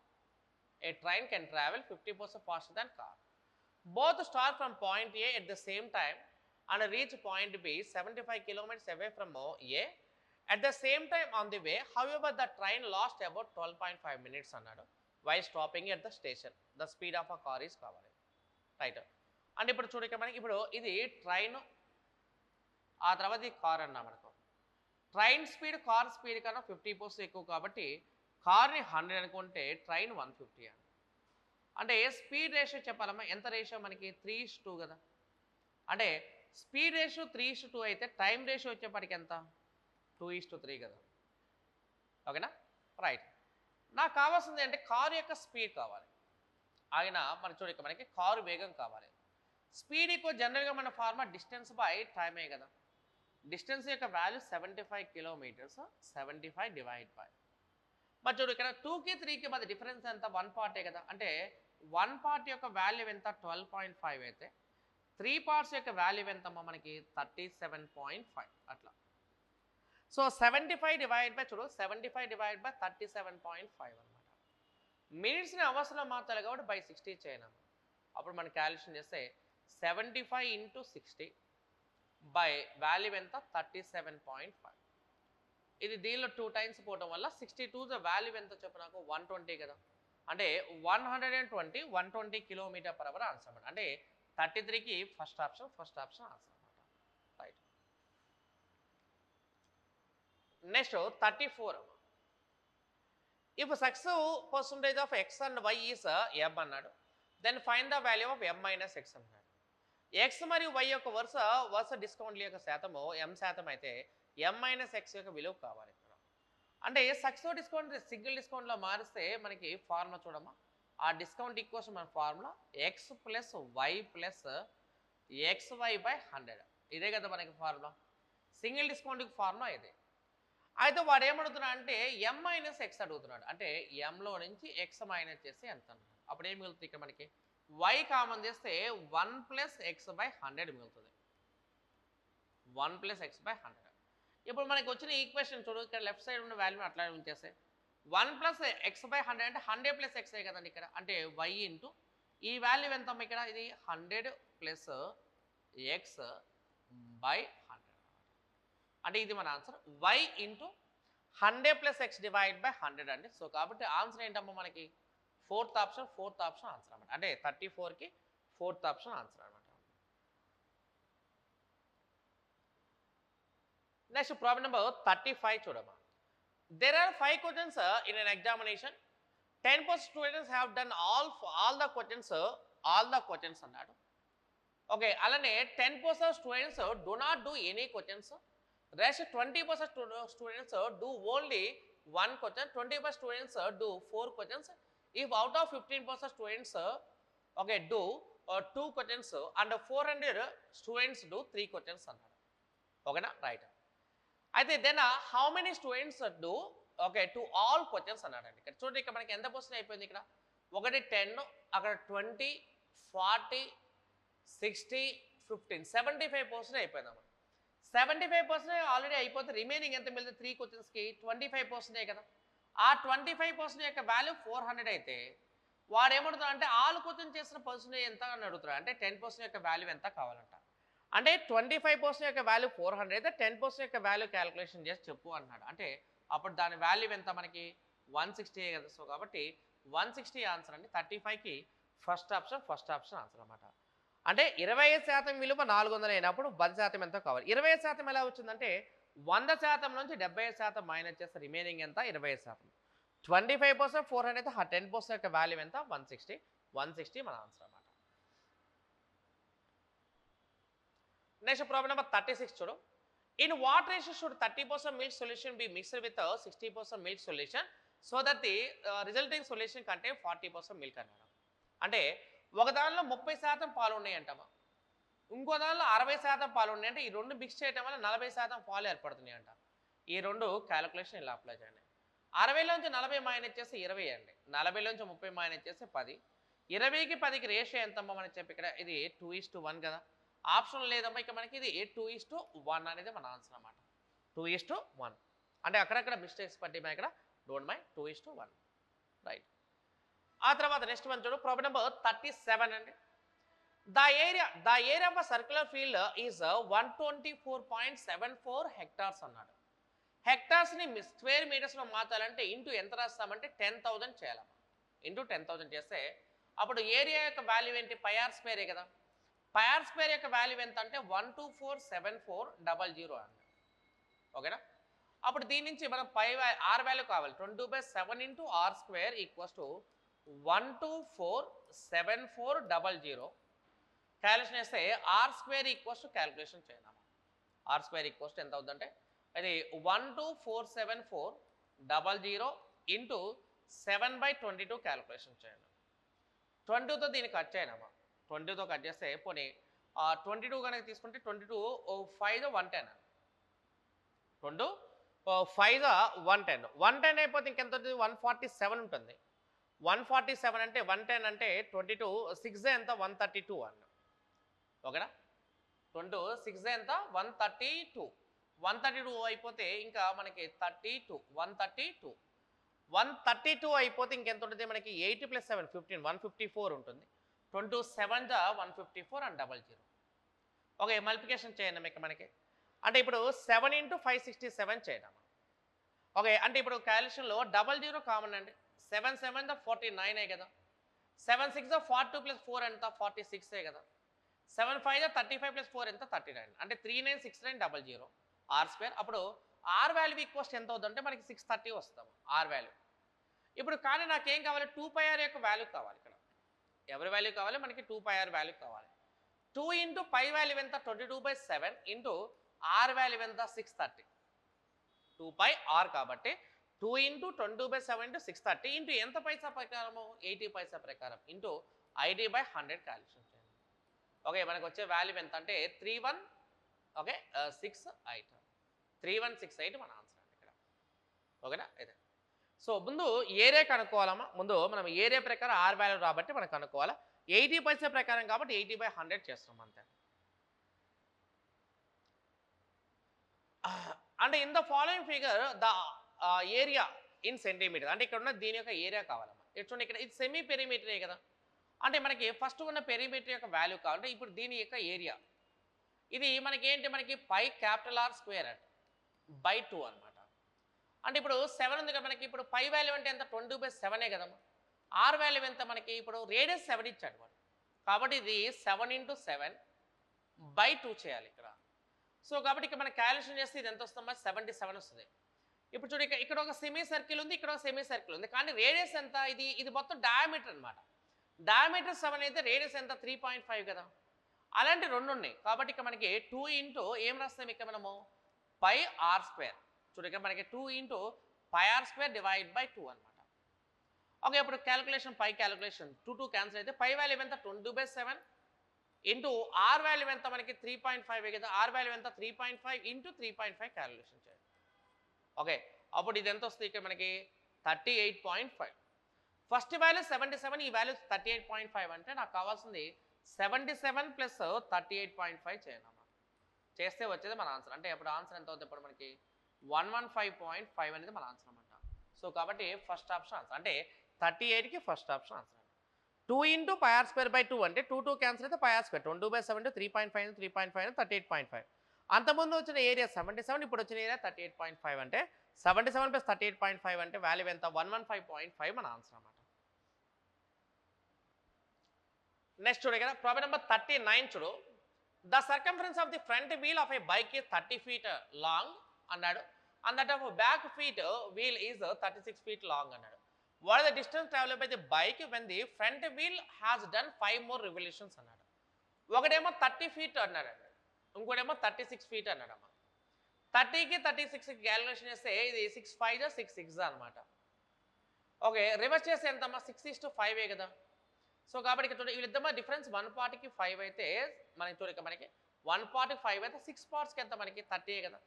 A: A train can travel 50% faster than car. Both start from point A at the same time and reach point B 75 kilometers away from A at the same time on the way. However, the train lost about 12.5 minutes అన్నాడు while stopping at the station. The speed of a car is కావాలి. Right. అంటే ఇప్పుడు చూడక మనకి ఇప్పుడు ఇది train, ఆ తర్వాత ఈ కార్ అన్నా మనకు. ట్రైన్ స్పీడ్ కార్ స్పీడ్ కన్నా 50% ఎక్కువ కాబట్టి కార్ని 100 అనుకుంటే ట్రైన్ 150 అని. అంటే స్పీడ్ రేషియో చెప్పాలమ్మా. ఎంత రేషియో మనకి 3:2 కదా. అంటే స్పీడ్ రేషియో 3:2 అయితే టైం రేషియో వచ్చేప్పటికి ఎంత 2:3 కదా. ఓకేనా. రైట్. నాకు కావాల్సింది అంటే కారు యొక్క స్పీడ్ కావాలి. ఆయన మన చూడక మనకి కారు వేగం కావాలి. స్పీడ్ ఎక్కువ జనరల్గా మన ఫార్మా డిస్టెన్స్ బై టైమే కదా. డిస్టెన్స్ యొక్క వాల్యూ 75 కిలోమీటర్స్. 75 డివైడ్ బై మరి చూడు ఇక్కడ 2కి 3కి మధ్య డిఫరెన్స్ ఎంత 1 పార్టే కదా. అంటే 1 పార్ట్ యొక్క వాల్యూ ఎంత 12.5 అయితే 3 పార్ట్స్ యొక్క వాల్యూ ఎంతమ్మా మనకి 37.5 అట్లా. సో 75 డివైడ్ బై చూడు 75 డివైడ్ బై 37.5 అన్నమాట. మినిట్స్ని అవర్స్లో మార్చాలి కాబట్టి బై 60 చేయనమ్మా. అప్పుడు మనం క్యాలిక్యులేషన్ చేస్తే 75 ఇంటూ 60 బై వాల్యూ ఎంత 37.5. ఇది దీనిలో 2 టైమ్స్ పోవడం వల్ల 62 వాల్యూ ఎంత చెప్పు నాకు 120 కదా. అంటే 120 km/h ఆన్సర్ అనమాట. అంటే 33కి ఫస్ట్ ఆప్షన్ ఆన్సర్ అనమాట. Right. Next 34. If success percentage of x and y is M అన్నాడు, then find the value of M minus x అన్నాడు. ఎక్స్ మరియు వై యొక్క వరుస డిస్కౌంట్ల యొక్క శాతము ఎం శాతం అయితే ఎం మైనస్ ఎక్స్ యొక్క విలువ కావాలి. అంటే సక్సెస్ డిస్కౌంట్ సింగిల్ డిస్కౌంట్లో మారిస్తే మనకి ఫార్ములా చూడమ్మా. ఆ డిస్కౌంట్ ఈక్వల్స్ మన formula X plus Y plus XY by 100. ఇదే కదా మనకి ఫార్ములా. సింగిల్ డిస్కౌంట్కి ఫార్ములా ఇదే. అయితే వాడు ఏమడుగుతున్నాడు అంటే ఎం మైనస్ ఎక్స్ అడుగుతున్నాడు. అంటే ఎంలో నుంచి ఎక్స్ మైనస్ చేస్తే ఎంత అన్నాడు. అప్పుడు ఏం మిగులుతుంది ఇక్కడ మనకి వై కామన్ చేస్తే 1 ప్లస్ ఎక్స్ బై 100 మిగులుతుంది. 1 ప్లస్ ఎక్స్ బై 100. ఇప్పుడు మనకి వచ్చిన ఈక్వేషన్ చూడు, ఇక్కడ లెఫ్ట్ సైడ్ ఉన్న వాల్యూని అట్లా ఉంచేస్తే 1 ప్లస్ ఎక్స్ బై 100 అంటే 100 ప్లస్ ఎక్స్ కదండి ఇక్కడ. అంటే వై ఇంటూ ఈ వాల్యూ ఎంత ఇక్కడ, ఇది 100 ప్లస్ ఎక్స్ బై 100. అంటే ఇది మన answer Y into 100 plus X divide by 100 అండి. సో కాబట్టి ఆన్సర్ ఏంటమ్మా మనకి ఫోర్త్ ఆప్షన్ ఆన్సర్ అనమాట. అంటే 34కి ఫోర్త్ ఆప్షన్ ఆన్సర్ అనమాట. నెక్స్ట్ ప్రాబ్లం నెంబర్ 35 చూడమ్మా. There are 5 questions in an examination. 10% students have done all the questions అన్నాడు. ఓకే, అలానే 10% students do not do any questions. Rest 20% students do only one question. 20% students do 4 questions. If out of 15% students do 2 questions and 400 students do 3 questions అన్నాడు. ఓకేనా, right. అయితే then how many students do to all questions అన్నాడండి. ఇక్కడ చూడండి, ఇక్కడ మనకి ఎంత percent అయిపోయింది. ఇక్కడ 10, అక్కడ 20, 40, 60, 15, 75% అయిపోయిందమ్మా. 75% ఆల్రెడీ అయిపోతే రిమైనింగ్ ఎంత మిగిలితే 3 క్వశ్చన్స్కి 25% కదా. ఆ 25% యొక్క వాల్యూ 400 అయితే వాడు ఏమడుగుతాడు అంటే ఆల్ క్వశ్చన్ చేసిన పర్సెంటేజ్ ఎంత అని అడుగుతాడు. అంటే 10% యొక్క వాల్యూ ఎంత కావాలంట. అంటే 25% యొక్క వాల్యూ 400 అయితే 10% యొక్క వాల్యూ క్యాలిక్యులేషన్ చేసి చెప్పు అన్నాడు. అంటే అప్పుడు దాని వాల్యూ ఎంత మనకి 160 కదా. సో కాబట్టి 160 ఆన్సర్ అండి. 35కి ఫస్ట్ ఆప్షన్ ఆన్సర్ అనమాట. అంటే 25% విలువ 400 అయినప్పుడు 10% ఎంతో కావాలి. 25% ఎలా వచ్చిందంటే 100% నుంచి 75% మైనస్ చేస్తే రిమైనింగ్ ఎంత 25%. 25% 400 అయితే 10% యొక్క వాల్యూ ఎంత 160 మన ఆన్సర్ అనమాట. నెక్స్ట్ ప్రాబ్లం నెంబర్ 36 చూడు. In what ratio should 30% milk solution be mixed with 60% milk solution so that the resulting solution కంటే 40% మిల్క్ అన్నాడు. అంటే ఒక దానిలో 30% పాలు ఉన్నాయంటమ్మా, ఇంకో దానిలో 60% పాలు ఉన్నాయి. అంటే ఈ రెండు మిక్స్ చేయడం వల్ల 40% పాలు ఏర్పడుతున్నాయి అంట. ఈ రెండు క్యాలిక్యులేషన్ ఇలా అప్లై చేయండి. 60లోంచి 40 మైనస్ చేస్తే 20 అండి. 40లోంచి 30 మైనస్ చేస్తే 10. 20కి 10కి రేషియో ఎంతమ్మా మనకి చెప్పి ఇక్కడ ఇది 2:1 కదా. ఆప్షన్ లేదమ్మా, ఇక మనకి ఇది 2:1 అనేది మన ఆన్సర్ అన్నమాట. 2:1 అంటే అక్కడక్కడ మిస్టేక్స్ పట్టి ఇక్కడ డోంట్ మైండ్ 2:1 రైట్. ఆ తర్వాత నెక్స్ట్ వన్ చూడు, ప్రాబ్లం నెంబర్ 37 అండి. The area of circular field is 124.74 hectares అన్నాడు. హెక్టార్స్ని స్క్వేర్ మీటర్స్లో మార్చాలంటే ఇంటూ ఎంత రాస్తామంటే 10,000 చేయాలమ్మా. ఇంటూ 10,000 చేస్తే అప్పుడు ఏరియా యొక్క వాల్యూ ఏంటి పైఆర్ స్క్వేరే కదా. పైఆర్ స్క్వేర్ యొక్క వాల్యూ ఎంత అంటే 1247400 అండి. ఓకేనా, అప్పుడు దీని నుంచి మనం ఆర్ వాల్యూ కావాలి. 22/7 into r square equals to 1247400. Calculation చేస్తే r square equals to calculation చేద్దాం. ఆర్ స్క్వేర్ ఈక్వల్స్ టు ఎంత అవుతుందంటే అది 1247400 ఇంటూ 7/22 క్యాలిక్యులేషన్ చేయండి. 22తో దీన్ని కట్ చేయనమ్మా. 22తో కట్ చేస్తే పోనీ 22 కనుక తీసుకుంటే 22 5 110 అండి. 2 5 110. 110 అయిపోతే ఇంకెంత ఉంటుంది 147 ఉంటుంది. 147 అంటే 110 అంటే 22 6 ఎంత 132 అండి. ఓకేనా, 22 6 ఎంత 132. 132 అయిపోతే ఇంకా మనకి 32 132 132 అయిపోతే ఇంకెంత ఉంటుంది మనకి 8 + 7 15 154 ఉంటుంది. 2 7 జా 154 అండ్ 00. ఓకే మల్టిప్లికేషన్ చేయండి మీకు మనకి. అంటే ఇప్పుడు 7 × 567 చేయడం. ఓకే అంటే ఇప్పుడు క్యాలిక్యులేషన్లో 00 కామన్ అండి. 7 7 జా 49 కదా. 7 6 జా 42 + 4 ఎంత 46 కదా. 7 5 జా 35 + 4 ఎంత 39. అంటే 396900 r². అప్పుడు ఆర్ వాల్యూ ఈక్వల్స్ ఎంత అవుతుందంటే మనకి 630 వస్తాము ఆర్ వాల్యూ. ఇప్పుడు కానీ నాకేం కావాలి 2πr యొక్క వాల్యూ కావాలి. ఇక్కడ ఎవరి వాల్యూ కావాలి మనకి 2πr వాల్యూ కావాలి. 2 × π వాల్యూ ఎంత 22/7 ఇంటూ ఆర్ వాల్యూ ఎంత 630. 2πr కాబట్టి 2 × 22/7 ఇంటూ 630 ఇంటూ ఎంత పైసా ప్రకారము 80 పైసా ప్రకారం ఇంటూ 80/100 క్యాలిక్యులేషన్ చేయండి. ఓకే మనకు వచ్చే వాల్యూ ఎంత అంటే 3168 3168 మన ఆన్సర్ అండి ఇక్కడ. ఓకేనా అయితే సో ముందు ఏరియా కనుక్కోవాలమ్మా. ముందు మనం ఏరియా ప్రకారం ఆర్ వాల్యూ రాబట్టి మనం కనుక్కోవాలా. 80 పైసా ప్రకారం కాబట్టి 80/100 చేస్తాం అంతే. అంటే in the following figure the area in centimeter. అంటే ఇక్కడ ఉన్న దీని యొక్క ఏరియా కావాలమ్మా. చూడండి ఇక్కడ ఇది సెమీ పెరిమీటరే కదా. అంటే మనకి ఫస్ట్ ఉన్న పెరిమీటర్ యొక్క వాల్యూ కావాలంటే ఇప్పుడు దీని యొక్క ఏరియా ఇది మనకి ఏంటి మనకి π R² బై 2 అనమాట. అంటే ఇప్పుడు 7 ఉంది కదా మనకి. ఇప్పుడు π వాల్యూ అంటే ఎంత 20/7 కదమ్మా. ఆర్ వాల్యూ ఎంత మనకి ఇప్పుడు రేడియస్ 7 ఇచ్చాడు వాడు కాబట్టి ఇది 7 × 7 బై 2 చేయాలి ఇక్కడ. సో కాబట్టి ఇక్కడ మనం క్యాలిక్యులేషన్ చేస్తే ఇది ఎంత వస్తుందా 77 వస్తుంది. ఇప్పుడు చూడు ఇక్కడ ఒక సెమీ సర్కిల్ ఉంది, ఇక్కడ ఒక సెమీ సర్కిల్ ఉంది. కానీ రేడియస్ ఎంత ఇది మొత్తం డయామీటర్ అనమాట. డయామీటర్ 7 అయితే రేడియస్ ఎంత 3.5 కదా. అలాంటి రెండు ఉన్నాయి కాబట్టి ఇక్కడ మనకి 2 × ఏం రాస్తాం ఇక్కడ మనము π R². చూడు ఇక్కడ మనకి 2 × π R² డివైడ్ బై 2 అనమాట. ఓకే ఇప్పుడు క్యాలిక్యులేషన్ పై క్యాలిక్యులేషన్ 2 క్యాన్సిల్ అయితే పై వాల్యూ ఎంత 20/7 ఇంటూ ఆర్ వాల్యూ ఎంత మనకి 3.5 కదా. ఆర్ వాల్యూ ఎంత 3.5 ఇంటూ 3.5 క్యాలిక్యులేషన్ చేయాలి. ఓకే అప్పుడు ఇది ఎంత వస్తుంది ఇక్కడ మనకి 38.5. ఫస్ట్ వాల్యూ 77 ఈ వాల్యూ 38.5 అంటే నాకు కావాల్సింది 77 + 38.5 చేయండి అమ్మా. చేస్తే వచ్చేది మన ఆన్సర్. అంటే ఇప్పుడు ఆన్సర్ ఎంత అవుతుంది ఇప్పుడు మనకి 115.5 అనేది మన ఆన్సర్ అనమాట. సో కాబట్టి ఫస్ట్ ఆప్షన్ ఆన్సర్ అంటే 38కి ఫస్ట్ ఆప్షన్ ఆన్సర్ అండి. 2 × π R² బై 2 అంటే 2 క్యాన్సిల్ అయితే π R². 22/7 3.5 3.5 38.5. అంతకుముందు వచ్చిన ఏరియా 77 ఇప్పుడు వచ్చిన ఏరియా 38.5 అంటే 77 + 38.5 అంటే వాల్యూ ఎంత 115.5 మన ఆన్సర్ అన్నమాట. నెక్స్ట్ చూడ కదా ప్రాబ్లం నెంబర్ 39 చూడు. The circumference of the front wheel of a bike is 30 feet long అన్నాడు. And that of back wheel is 36 feet long అన్నాడు. What the distance travel by the bike when the front wheel has done 5 more revolutions అన్నాడు. ఒకటేమో 30 feet అన్నాడు, ఇంకోటేమో 36 feet అన్నాడు అమ్మా. 30కి 36కి calculation చేస్తే ఇది 6 5 6 6 అనమాట. ఓకే రివర్స్ చేస్తే ఎంతమ్మా 6:5 కదా. సో కాబట్టి ఇక్కడ చూడండి వీళ్ళిద్దమా డిఫరెన్స్ 1 పార్ట్కి 5 అయితే మనకి చూడక మనకి 1 పార్ట్కి 5 అయితే 6 పార్ట్స్కి ఎంత మనకి 30 కదా.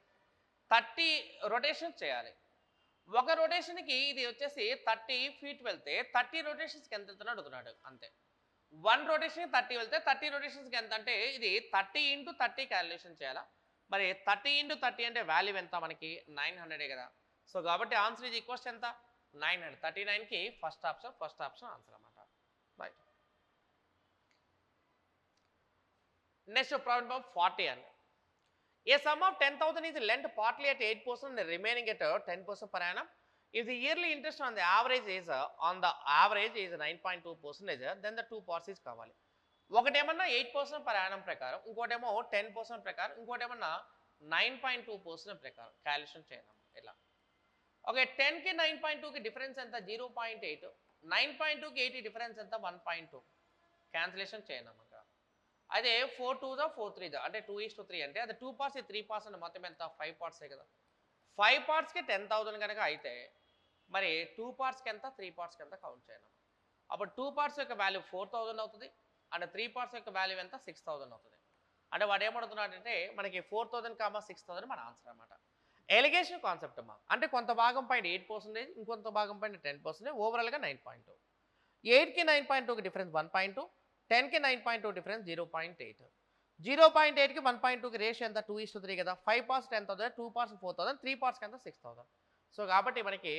A: 30 రొటేషన్స్ చేయాలి. ఒక రొటేషన్కి ఇది వచ్చేసి 30 feet వెళ్తే 30 రొటేషన్స్కి ఎంత వెళ్తున్నాడు అడుగుతున్నాడు అంతే. 1 రొటేషన్కి 30 వెళ్తే 30 రొటేషన్స్కి ఎంత అంటే ఇది 30 × 30 క్యాలిక్యులేషన్ చేయాలా. మరి 30 × 30 అంటే వాల్యూ ఎంత మనకి 900 కదా. సో కాబట్టి ఆన్సర్ ఇది ఈక్వల్స్ ఎంత 900. 39కి ఫస్ట్ ఆప్షన్ ఆన్సర్ అన్నమాట. రైట్. నెక్స్ట్ ప్రాబ్లం నెంబర్ 40 అండి. A sum of 10,000 is lent partly at 8% and remaining at 10% per annum. If the yearly interest on the average is 9.2%, then the two parts is కావాలి. ఒకటేమన్నా 8% per annum ప్రకారం, ఇంకోటేమో 10% ప్రకారం, ఇంకోటేమన్నా 9.2% ప్రకారం calculation చేయాలి ఇలా. Okay 10కి 9.2కి difference ఎంత 0.8, 9.2కి 8 డిఫరెన్స్ ఎంత 1.2 క్యాన్సిలేషన్ చేయండి అన్నమాట. అదే 4 2 4 3 అంటే 2:3 అంటే అది 2 parts 3 parts అంటే మొత్తం ఎంత 5 parts కదా. 5 partsకి 10,000 కనుక అయితే మరి 2 partsకి ఎంత 3 partsకి ఎంత కౌంట్ చేయాలి. అప్పుడు 2 parts యొక్క వాల్యూ 4,000 అవుతుంది అండ్ 3 parts యొక్క వాల్యూ ఎంత 6,000 అవుతుంది. అంటే వాడు ఏమడుతున్నాడు అంటే మనకి 4,000, 6,000 మన ఆన్సర్ అన్నమాట. ఎలిగేషన్ కాన్సెప్ట్ అమ్మా. అంటే కొంత భాగం పైన 8%, ఇంకొంత భాగం పైన 10%, ఓవరాల్గా 9.2. 8కి 9.2కి డిఫరెన్స్ 1.2, 10కి 9.2 డిఫరెన్స్ 0.8. 0.8కి 1.2కి రేషియో ఎంత 2:3 కదా. 5 parts 10,000, 2 parts 4,000, 3 partsకి ఎంత 6,000. సో కాబట్టి మనకి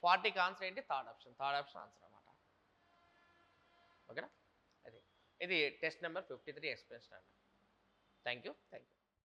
A: 40కి ఆన్సర్ ఏంటి? థర్డ్ ఆప్షన్ ఆన్సర్ అనమాట. ఓకేనా? అది ఇది టెస్ట్ నెంబర్ 53 ఎక్స్ప్లెనేషన్ అండి. Thank you.